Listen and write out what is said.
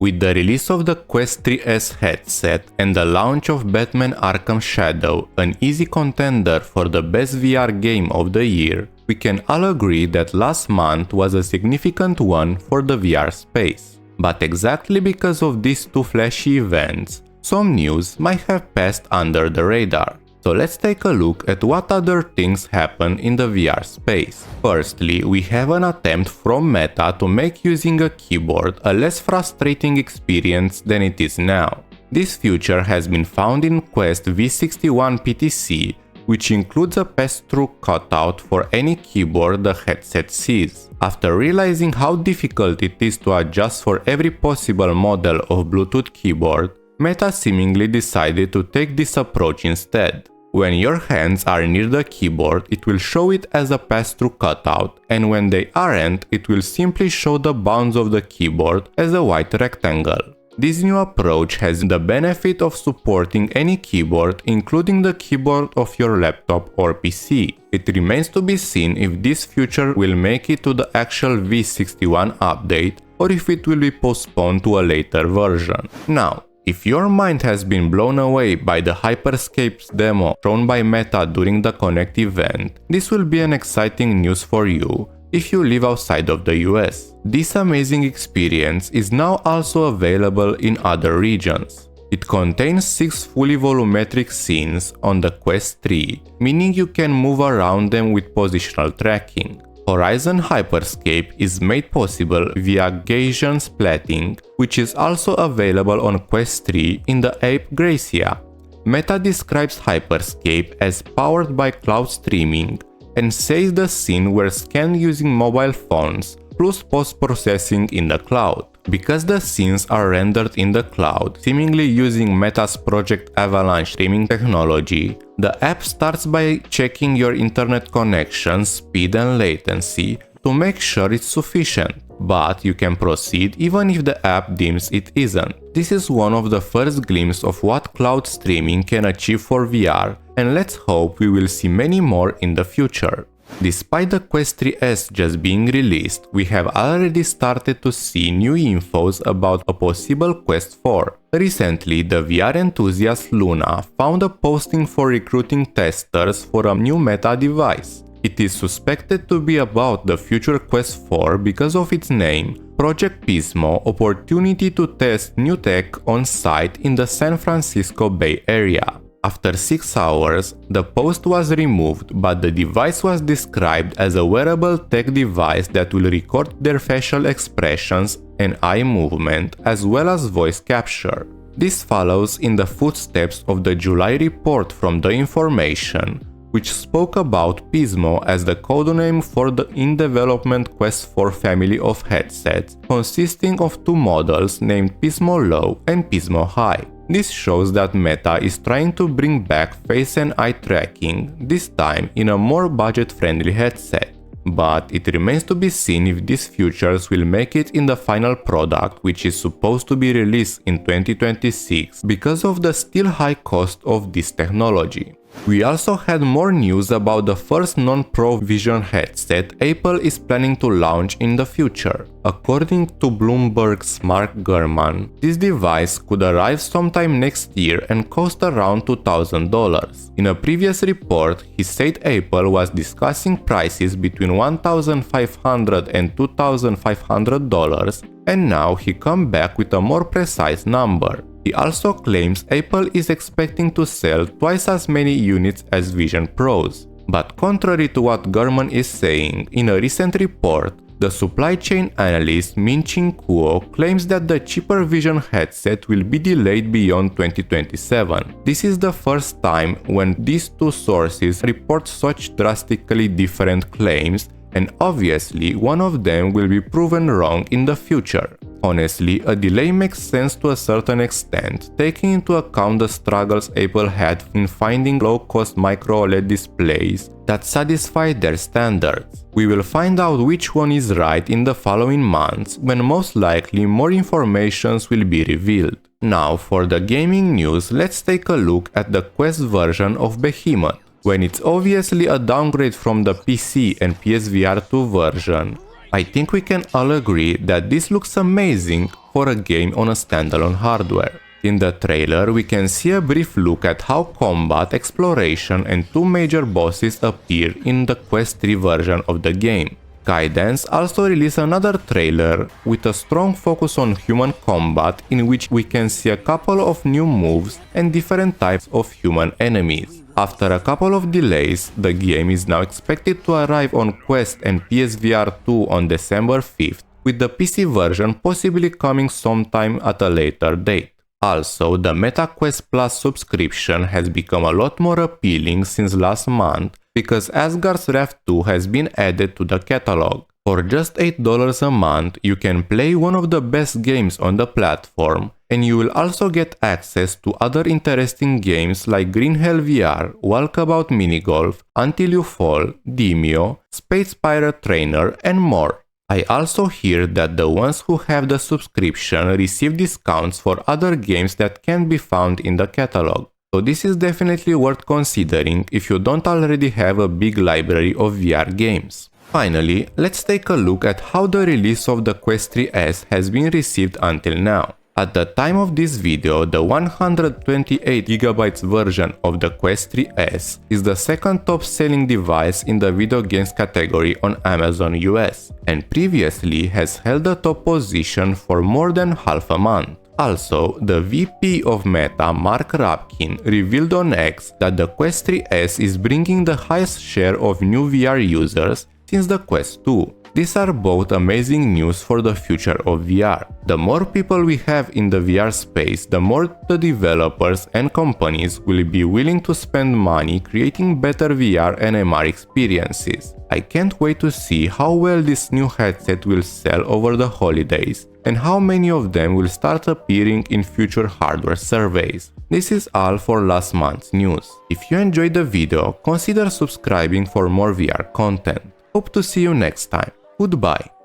With the release of the Quest 3S headset and the launch of Batman Arkham Shadow, an easy contender for the best VR game of the year, we can all agree that last month was a significant one for the VR space. But exactly because of these two flashy events, some news might have passed under the radar. So let's take a look at what other things happen in the VR space. Firstly, we have an attempt from Meta to make using a keyboard a less frustrating experience than it is now. This feature has been found in Quest V61 PTC, which includes a pass-through cutout for any keyboard the headset sees. After realizing how difficult it is to adjust for every possible model of Bluetooth keyboard, Meta seemingly decided to take this approach instead. When your hands are near the keyboard, it will show it as a pass-through cutout, and when they aren't, it will simply show the bounds of the keyboard as a white rectangle. This new approach has the benefit of supporting any keyboard, including the keyboard of your laptop or PC. It remains to be seen if this feature will make it to the actual V61 update or if it will be postponed to a later version. Now, if your mind has been blown away by the Hyperscape's demo shown by Meta during the Connect event, this will be an exciting news for you if you live outside of the US. This amazing experience is now also available in other regions. It contains 6 fully volumetric scenes on the Quest 3, meaning you can move around them with positional tracking. Horizon Hyperscape is made possible via Gaussian splatting, which is also available on Quest 3 in the app Gracia. Meta describes Hyperscape as powered by cloud streaming and says the scene were scanned using mobile phones plus post-processing in the cloud. Because the scenes are rendered in the cloud, seemingly using Meta's Project Avalanche streaming technology, the app starts by checking your internet connection speed and latency to make sure it's sufficient. But you can proceed even if the app deems it isn't. This is one of the first glimpses of what cloud streaming can achieve for VR, and let's hope we will see many more in the future. Despite the Quest 3S just being released, we have already started to see new infos about a possible Quest 4. Recently, the VR enthusiast Luna found a posting for recruiting testers for a new Meta device. It is suspected to be about the future Quest 4 because of its name, Project Pismo, opportunity to test new tech on site in the San Francisco Bay Area. After 6 hours, the post was removed, but the device was described as a wearable tech device that will record their facial expressions and eye movement, as well as voice capture. This follows in the footsteps of the July report from The Information, which spoke about Pismo as the codename for the in-development Quest 4 family of headsets, consisting of 2 models named Pismo Low and Pismo High. This shows that Meta is trying to bring back face and eye tracking, this time in a more budget-friendly headset. But it remains to be seen if these features will make it in the final product, which is supposed to be released in 2026 because of the still high cost of this technology. We also had more news about the first non-Pro Vision headset Apple is planning to launch in the future. According to Bloomberg's Mark Gurman, this device could arrive sometime next year and cost around $2,000. In a previous report, he said Apple was discussing prices between $1,500 and $2,500, and now he come back with a more precise number. He also claims Apple is expecting to sell twice as many units as Vision Pros. But contrary to what Gurman is saying, in a recent report, the supply chain analyst Min-Ching Kuo claims that the cheaper Vision headset will be delayed beyond 2027. This is the first time when these two sources report such drastically different claims, and obviously one of them will be proven wrong in the future. Honestly, a delay makes sense to a certain extent, taking into account the struggles Apple had in finding low-cost micro-OLED displays that satisfy their standards. We will find out which one is right in the following months, when most likely more information will be revealed. Now for the gaming news, let's take a look at the Quest version of Behemoth. When it's obviously a downgrade from the PC and PSVR 2 version, I think we can all agree that this looks amazing for a game on a standalone hardware. In the trailer, we can see a brief look at how combat, exploration and two major bosses appear in the Quest 3 version of the game. Guidance also released another trailer with a strong focus on human combat, in which we can see a couple of new moves and different types of human enemies. After a couple of delays, the game is now expected to arrive on Quest and PSVR 2 on December 5th, with the PC version possibly coming sometime at a later date. Also, the MetaQuest Plus subscription has become a lot more appealing since last month, because Asgard's Wrath 2 has been added to the catalog. For just $8 a month, you can play one of the best games on the platform, and you will also get access to other interesting games like Green Hell VR, Walkabout Minigolf, Until You Fall, Demio, Space Pirate Trainer, and more. I also hear that the ones who have the subscription receive discounts for other games that can be found in the catalog. So this is definitely worth considering if you don't already have a big library of VR games. Finally, let's take a look at how the release of the Quest 3S has been received until now. At the time of this video, the 128GB version of the Quest 3S is the second top selling device in the video games category on Amazon US, and previously has held the top position for more than half a month. Also, the VP of Meta, Mark Rapkin, revealed on X that the Quest 3S is bringing the highest share of new VR users since the Quest 2. These are both amazing news for the future of VR. The more people we have in the VR space, the more the developers and companies will be willing to spend money creating better VR and MR experiences. I can't wait to see how well this new headset will sell over the holidays, and how many of them will start appearing in future hardware surveys. This is all for last month's news. If you enjoyed the video, consider subscribing for more VR content. Hope to see you next time. Goodbye.